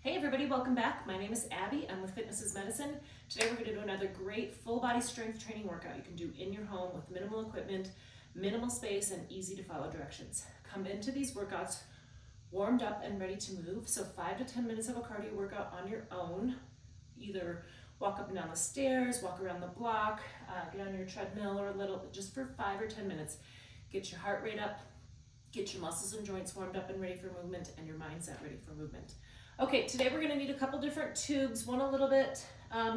Hey everybody, welcome back. My name is Abby. I'm with Fitness is Medicine. Today we're going to do another great full body strength training workout you can do in your home with minimal equipment, minimal space, and easy to follow directions. Come into these workouts warmed up and ready to move. So 5 to 10 minutes of a cardio workout on your own. Either walk up and down the stairs, walk around the block, get on your treadmill or a little, just for 5 or 10 minutes. Get your heart rate up, get your muscles and joints warmed up and ready for movement, and your mindset ready for movement. Okay, today we're going to need a couple different tubes, one a little bit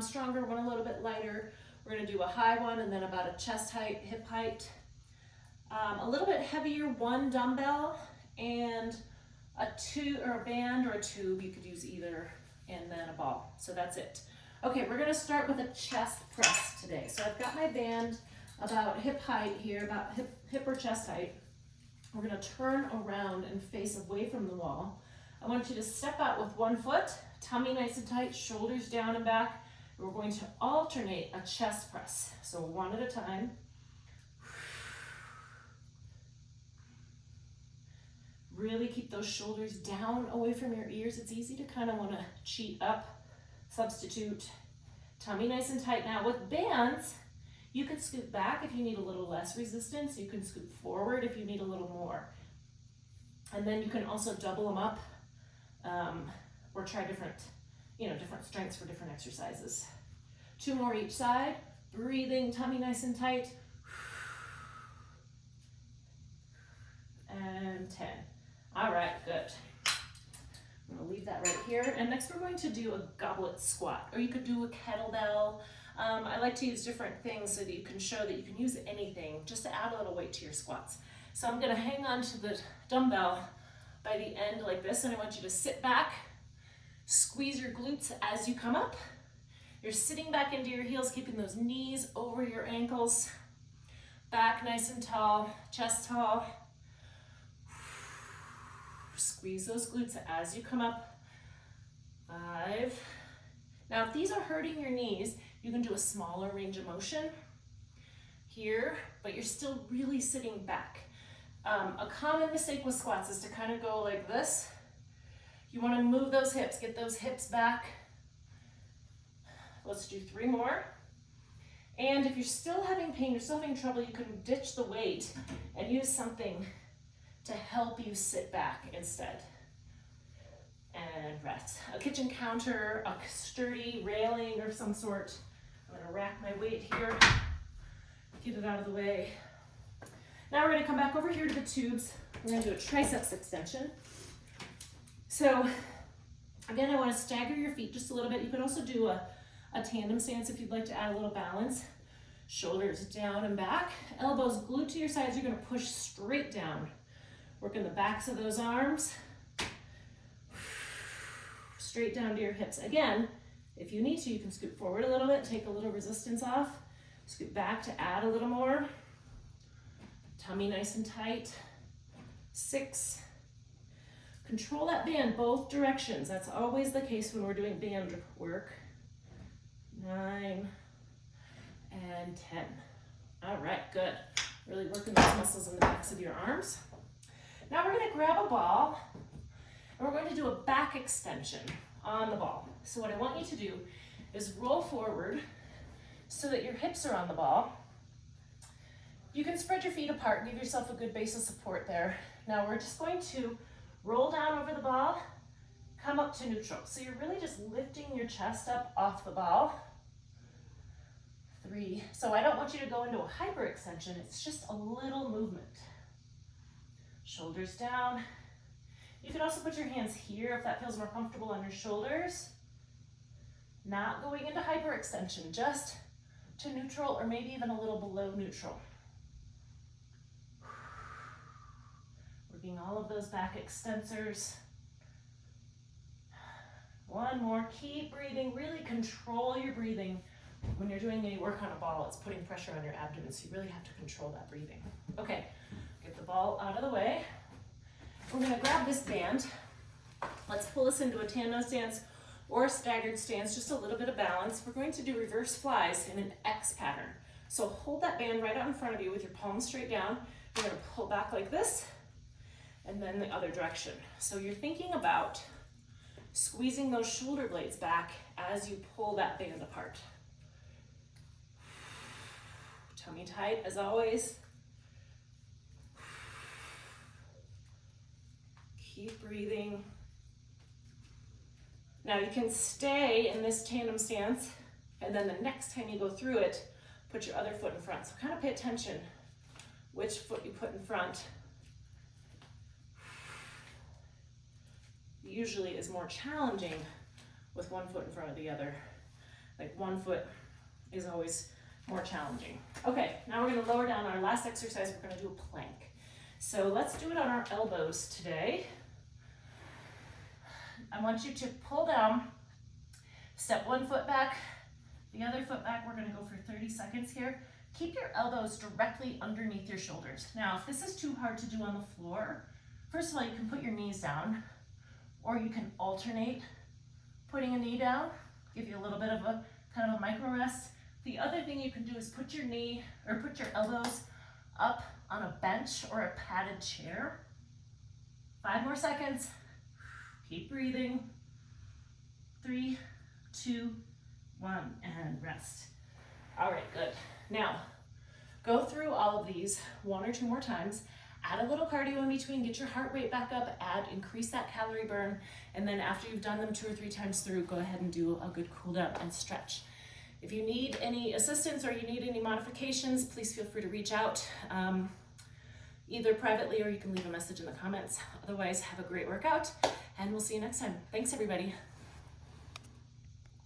stronger, one a little bit lighter. We're going to do a high one and then about a chest height, hip height. A little bit heavier, one dumbbell and a band or a tube. You could use either, and then a ball. So that's it. Okay, we're going to start with a chest press today. So I've got my band about hip height here, about hip or chest height. We're going to turn around and face away from the wall. I want you to step out with one foot, tummy nice and tight, shoulders down and back. We're going to alternate a chest press. So one at a time. Really keep those shoulders down away from your ears. It's easy to kind of want to cheat up, substitute. Tummy nice and tight. Now with bands, you can scoot back if you need a little less resistance. You can scoot forward if you need a little more. And then you can also double them up. Or try different strengths for different exercises. 2 more each side. Breathing, tummy nice and tight. And 10. All right, good. I'm gonna leave that right here. And next we're going to do a goblet squat, or you could do a kettlebell. I like to use different things so that you can show that you can use anything just to add a little weight to your squats. So I'm gonna hang on to the dumbbell by the end like this, and I want you to sit back, squeeze your glutes as you come up. You're sitting back into your heels, keeping those knees over your ankles, back nice and tall, chest tall. Squeeze those glutes as you come up. 5. Now if these are hurting your knees, you can do a smaller range of motion here, but you're still really sitting back. A common mistake with squats is to kind of go like this. You want to move those hips, get those hips back. Let's do 3 more. And if you're still having pain, you're still having trouble, you can ditch the weight and use something to help you sit back instead. And rest. A kitchen counter, a sturdy railing of some sort. I'm going to rack my weight here, get it out of the way. Now we're going to come back over here to the tubes. We're going to do a triceps extension. So again, I want to stagger your feet just a little bit. You could also do a tandem stance if you'd like to add a little balance. Shoulders down and back. Elbows glued to your sides. You're going to push straight down. Working the backs of those arms. Straight down to your hips. Again, if you need to, you can scoot forward a little bit, take a little resistance off. Scoot back to add a little more. Tummy nice and tight. 6. Control that band both directions. That's always the case when we're doing band work. 9 and 10. All right, good. Really working those muscles in the backs of your arms. Now we're going to grab a ball and we're going to do a back extension on the ball. So what I want you to do is roll forward so that your hips are on the ball. You can spread your feet apart, give yourself a good base of support there. Now we're just going to roll down over the ball, come up to neutral. So you're really just lifting your chest up off the ball. 3. So I don't want you to go into a hyperextension, it's just a little movement. Shoulders down. You can also put your hands here if that feels more comfortable on your shoulders. Not going into hyperextension, just to neutral or maybe even a little below neutral. Working all of those back extensors. 1 more, keep breathing, really control your breathing. When you're doing any work on a ball, it's putting pressure on your abdomen, so you really have to control that breathing. Okay, get the ball out of the way. We're gonna grab this band. Let's pull this into a tandem stance or a staggered stance, just a little bit of balance. We're going to do reverse flies in an X pattern. So hold that band right out in front of you with your palms straight down. You're gonna pull back like this, and then the other direction. So you're thinking about Squeezing those shoulder blades back as you pull that band apart. Tummy tight as always. Keep breathing. Now you can stay in this tandem stance, and then the next time you go through it, put your other foot in front. So kind of pay attention which foot you put in front. Usually is more challenging with one foot in front of the other. Like one foot is always more challenging. Okay, now we're gonna lower down. Our last exercise, we're gonna do a plank. So let's do it on our elbows today. I want you to pull down, step one foot back, the other foot back. We're gonna go for 30 seconds here. Keep your elbows directly underneath your shoulders. Now, if this is too hard to do on the floor, first of all, you can put your knees down, or you can alternate putting a knee down, give you a little bit of a kind of a micro rest. The other thing you can do is put your knee or put your elbows up on a bench or a padded chair. 5 more seconds. Keep breathing. 3, 2, 1, and rest. All right, good. Now, go through all of these 1 or 2 more times. Add a little cardio in between, get your heart rate back up, increase that calorie burn, and then after you've done them 2 or 3 times through, go ahead and do a good cool down and stretch. If you need any assistance or you need any modifications, please feel free to reach out either privately or you can leave a message in the comments. Otherwise, have a great workout and we'll see you next time. Thanks everybody.